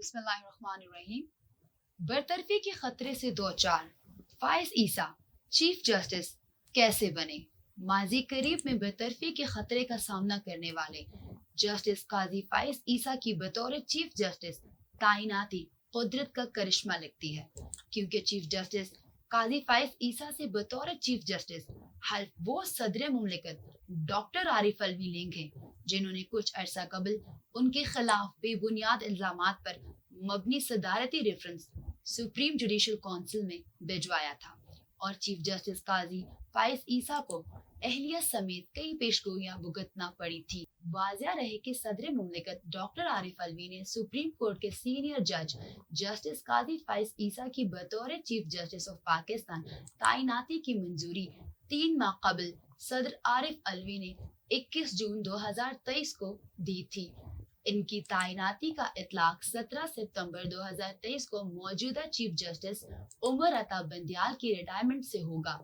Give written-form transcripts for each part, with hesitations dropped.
बिस्मिल्लाहिर्रहमानिर्रहीम। बरतरफी के खतरे से दो चार, फाइज ईसा चीफ जस्टिस कैसे बने? माजी करीब में बरतरफी के खतरे का सामना करने वाले जस्टिस काजी फाइज ईसा की बतौर चीफ जस्टिस तैनाती कुदरत का करिश्मा लगती है, क्योंकि चीफ जस्टिस काजी फाइज ईसा से बतौर चीफ जस्टिस हल्फ वो सदर मुमलिकत डॉक्टर आरिफ अलवी लेंगे जिन्होंने कुछ अरसा कबल उनके खिलाफ बेबुनियाद इल्जामात पर मबनी सदारती रेफरेंस सुप्रीम जुडिशल काउंसिल में भिजवाया था और चीफ जस्टिस काजी फाइज ईसा को अहलिया समेत कई पेशगोइयां भुगतना पड़ी थी। वाजिया रहे कि सदर मुमलिकत डॉक्टर आरिफ अलवी ने सुप्रीम कोर्ट के सीनियर जज जस्टिस काजी फाइज ईसा की बतौर चीफ जस्टिस ऑफ पाकिस्तान तैनाती की मंजूरी 3 माह कबल सदर आरिफ अलवी ने 21 जून 2023 को दी थी। इनकी तैनाती का इतलाक 17 सितंबर 2023 को मौजूदा चीफ जस्टिस उमर अता बंदियाल की रिटायरमेंट से होगा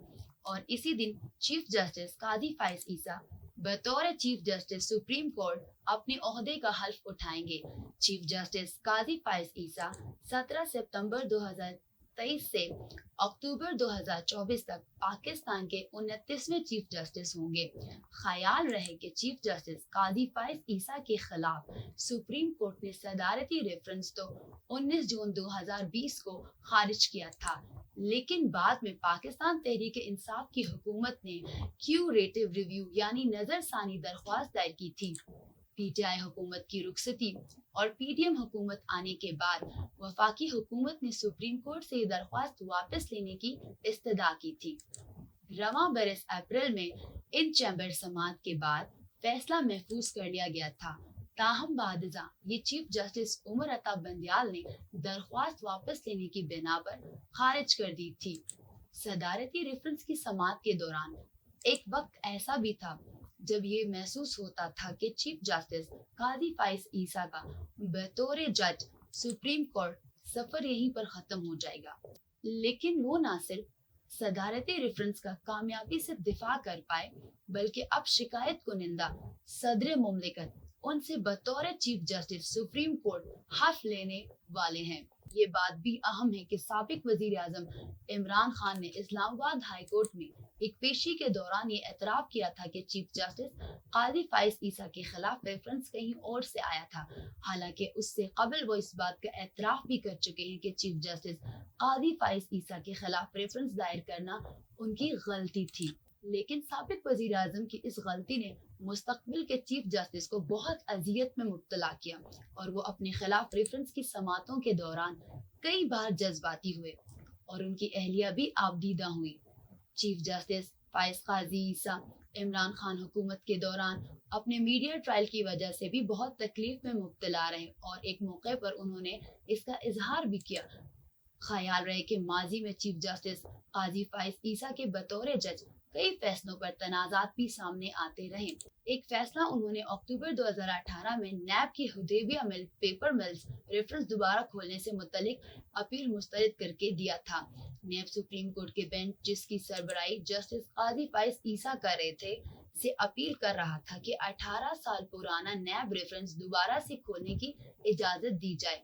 और इसी दिन चीफ जस्टिस काजी फाइज ईसा बतौर चीफ जस्टिस सुप्रीम कोर्ट अपने ओहदे का हल्फ उठाएंगे। चीफ जस्टिस काजी फाइज ईसा 17 सितंबर 2023 से अक्टूबर 2024 तक पाकिस्तान के 29वें चीफ जस्टिस होंगे। ख्याल रहे कि चीफ जस्टिस काजी फाइज ईसा के खिलाफ सुप्रीम कोर्ट ने सदारती रेफरेंस तो 19 जून 2020 को खारिज किया था, लेकिन बाद में पाकिस्तान तहरीक इंसाफ की हुकूमत ने क्यूरेटिव रिव्यू यानी नजरसानी दरख्वास्त दायर की थी। पीटीआई हुकूमत की रुखसती और पीडीएम हुकूमत आने के बाद वफाकी हुकूमत ने सुप्रीम कोर्ट से ये दरख्वास्त वापस लेने की इस्तदा की थी। रवां बरस अप्रैल में इन चैम्बर समात के बाद फैसला महफूज कर लिया गया था, ताहम बादजा ये चीफ जस्टिस उमर अता बंदियाल ने दरख्वास्त वापस लेने की बिना पर खारिज कर दी थी। सदारती रेफरेंस की समात के दौरान एक वक्त ऐसा भी था जब ये महसूस होता था कि चीफ जस्टिस काजी फाइज ईसा का बतौर जज सुप्रीम कोर्ट सफर यहीं पर खत्म हो जाएगा, लेकिन वो ना सिर्फ सदारती रेफरेंस का कामयाबी से दिफा कर पाए बल्कि अब शिकायत को निंदा सदर मुमलिकत उनसे बतौर चीफ जस्टिस सुप्रीम कोर्ट हल्फ लेने वाले हैं। ये बात भी अहम है कि साबिक वजीर आजम इमरान खान ने इस्लामाबाद हाई कोर्ट में एक पेशी के दौरान ये एतराफ किया था कि चीफ जस्टिस काजी फाइज ईसा के खिलाफ रेफरेंस कहीं और से आया था। हालांकि उससे कबल वो इस बात का एतराफ भी कर चुके हैं कि चीफ जस्टिस काजी फाइज ईसा के खिलाफ रेफरेंस दायर करना उनकी गलती थी, लेकिन साबिक वजीर आजम की इस गलती ने मुस्तकबिल के चीफ जस्टिस को बहुत अजियत में मुब्तला किया और वो अपने खिलाफ रेफरेंस की समातों के दौरान कई बार जज्बाती हुए और उनकी अहलिया भी आबदीदा हुई। चीफ जस्टिस फाइज काजी ईसा इमरान खान हुकूमत के दौरान अपने मीडिया ट्रायल की वजह से भी बहुत तकलीफ में मुब्तला रहे और एक मौके पर उन्होंने इसका इजहार भी किया। ख्याल रहे कि माजी में चीफ जस्टिस काजी फाइज ईसा के बतौर जज कई फैसलों पर तनाजात भी सामने आते रहे। एक फैसला उन्होंने अक्टूबर 2018 में नैब की हुदैबिया मिल पेपर मिल्स रेफरेंस दोबारा खोलने से मुतलिक अपील मुस्तरद करके दिया था। नैब सुप्रीम कोर्ट के बेंच जिसकी सरबराही जस्टिस काजी फाइज ईसा कर रहे थे से अपील कर रहा था कि 18 साल पुराना नैब रेफरेंस दोबारा से खोलने की इजाजत दी जाए,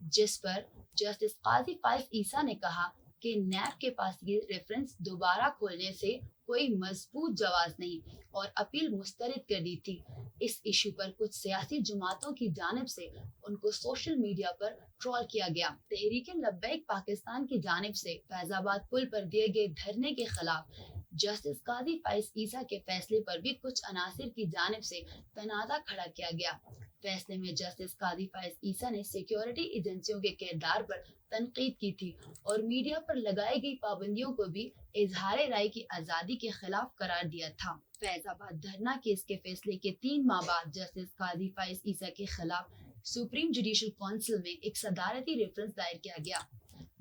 जिस पर जस्टिस काजी फाइज ईसा ने कहा कि नैब के पास ये रेफरेंस दोबारा खोलने से कोई मजबूत जवाब नहीं और अपील मुस्तरद कर दी थी। इस इशू पर कुछ सियासी जमातों की जानिब से उनको सोशल मीडिया पर ट्रोल किया गया। तहरीक लब्बैक पाकिस्तान की जानिब से फैजाबाद पुल पर दिए गए धरने के खिलाफ जस्टिस काजी फाइज ईसा के फैसले पर भी कुछ अनासिर की जानिब से तनाजा खड़ा किया गया। फैसले में जस्टिस काजी फाइज ईसा ने सिक्योरिटी एजेंसियों के किरदार पर तनकीद की थी और मीडिया पर लगाई गई पाबंदियों को भी इजहार राय की आज़ादी के खिलाफ करार दिया था। फैजाबाद धरना केस के फैसले के 3 माह बाद जस्टिस काजी फाइज ईसा के खिलाफ सुप्रीम जुडिशल काउंसिल में एक सदारती रेफरेंस दायर किया गया,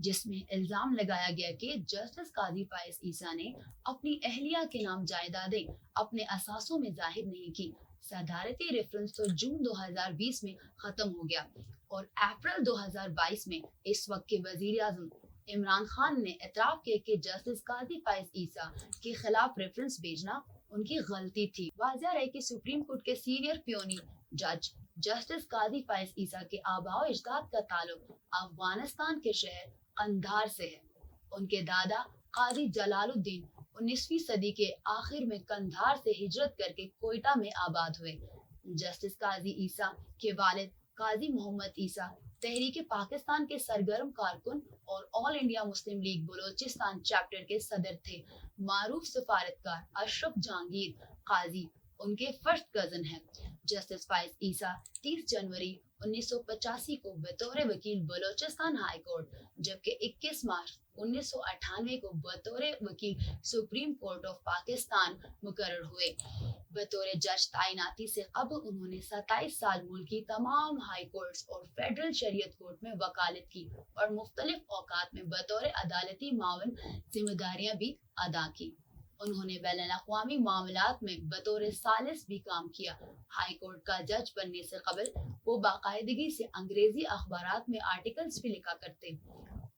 जिसमें इल्जाम लगाया गया कि जस्टिस काजी फाइज ईसा ने अपनी अहलिया के नाम जायदादें अपने असासों में जाहिर नहीं की। सदारती रेफरेंस तो जून 2020 में खत्म हो गया और अप्रैल 2022 में इस वक्त के वजीर आजम इमरान खान ने एतराफ किया कि जस्टिस काजी फाइज ईसा के खिलाफ रेफरेंस भेजना उनकी गलती थी। वाज़ेह रहे कि सुप्रीम कोर्ट के सीनियर पियोनी जज जस्टिस काजी फाइज ईसा के आबाओ अजदाद का ताल्लुक अफगानिस्तान के शहर कंधार से है। उनके दादा काजी जलालुद्दीन 19वीं सदी के आखिर में कंधार से हिजरत करके कोयटा में आबाद हुए। जस्टिस काजी ईसा के वालिद काजी मोहम्मद ईसा तहरीक पाकिस्तान के सरगर्म कारकुन और all India Muslim league Balochistan chapter के सदर थे। मारूफ सफारतकार अशरफ जहांगीर काजी उनके फर्स्ट कजन हैं। जस्टिस फाइज ईसा 30 जनवरी 1985 को बतौर वकील बलोचिस्तान हाई कोर्ट, जबकि 21 मार्च 1998 को बतौर वकील सुप्रीम कोर्ट ऑफ पाकिस्तान मुकर्रर हुए। बतौर जज तैनाती से कबल उन्होंने 27 साल मुल्क की तमाम हाई कोर्ट्स और फेडरल शरीयत कोर्ट में वकालत की और मुख्तलिफ औकात में बतौर अदालती मावन जिम्मेदारियां भी अदा की। उन्होंने बैनुल-अक़वामी मामलात में बतौर सालिस भी काम किया। हाई कोर्ट का जज बनने से कबल वो बाकायदगी से अंग्रेजी अखबारात में आर्टिकल्स भी लिखा करते।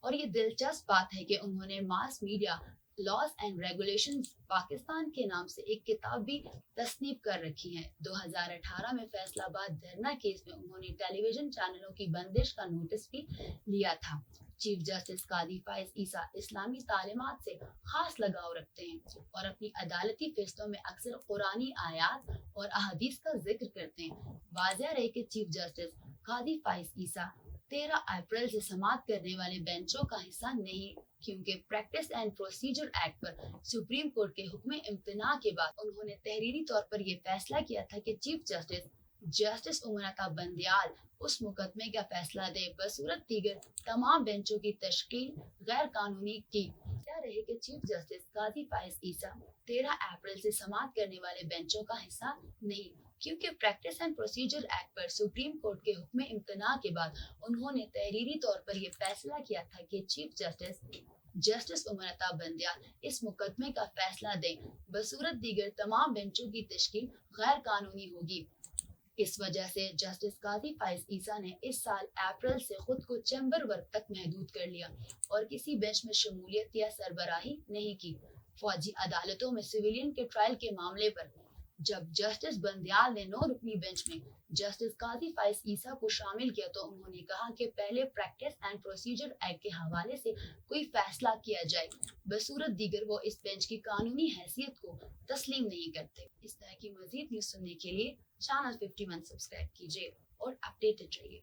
और ये दिलचस्प बात है कि उन्होंने mass media laws and regulations Pakistan के नाम से एक किताब भी तस्नीफ कर रखी है। 2018 में फैसलाबाद धरना केस में उन्होंने टेलीविजन चैनलों की बंदिश का नोटिस भी लिया था। चीफ जस्टिस काजी फाइज ईसा इस्लामी तालीमात से खास लगाव रखते हैं और अपनी अदालती फैसलों में अक्सर कुरानी आयात और अहदीस का जिक्र करते हैं। वाज़ेह रहे कि चीफ जस्टिस काजी फाइज ईसा 13 अप्रैल से समाअत करने वाले बेंचों का हिस्सा नहीं, क्योंकि प्रैक्टिस एंड प्रोसीजर एक्ट पर सुप्रीम कोर्ट के हुक्म इम्तना के बाद उन्होंने तहरीरी तौर पर यह फैसला किया था कि चीफ जस्टिस उमर अता बंदयाल उस मुकदमे का फैसला दे बसूरत दीगर तमाम बेंचों की तश्कील गैर कानूनी की। क्या रहे कि चीफ जस्टिस काजी फाइज ईसा 13 अप्रैल से समाअत करने वाले बेंचों का हिस्सा नहीं, क्योंकि प्रैक्टिस एंड प्रोसीजर एक्ट पर सुप्रीम कोर्ट के हुक्म इम्तना के बाद उन्होंने तहरीरी तौर पर यह फैसला किया था कि चीफ जस्टिस उमर अता बंदयाल इस मुकदमे का फैसला दें बसूरत दीगर तमाम बेंचों की तश्कील गैर कानूनी होगी। इस वजह से जस्टिस काजी फाइज ईसा ने इस साल अप्रैल से खुद को चैम्बर वर्क तक महदूद कर लिया और किसी बेंच में शमूलियत या सरबराही नहीं की। फौजी अदालतों में सिविलियन के ट्रायल के मामले पर जब जस्टिस बंदयाल ने 9 रुकनी बेंच में जस्टिस काजी फाइज ईसा को शामिल किया तो उन्होंने कहा कि पहले प्रैक्टिस एंड प्रोसीजर एक्ट के हवाले से कोई फैसला किया जाए, बसूरत दीगर वो इस बेंच की कानूनी हैसियत को तस्लीम नहीं करते। इस तरह की मजीद न्यूज़ सुनने के लिए चैनल 51 सब्सक्राइब कीजिए और अपडेटेड रहिए।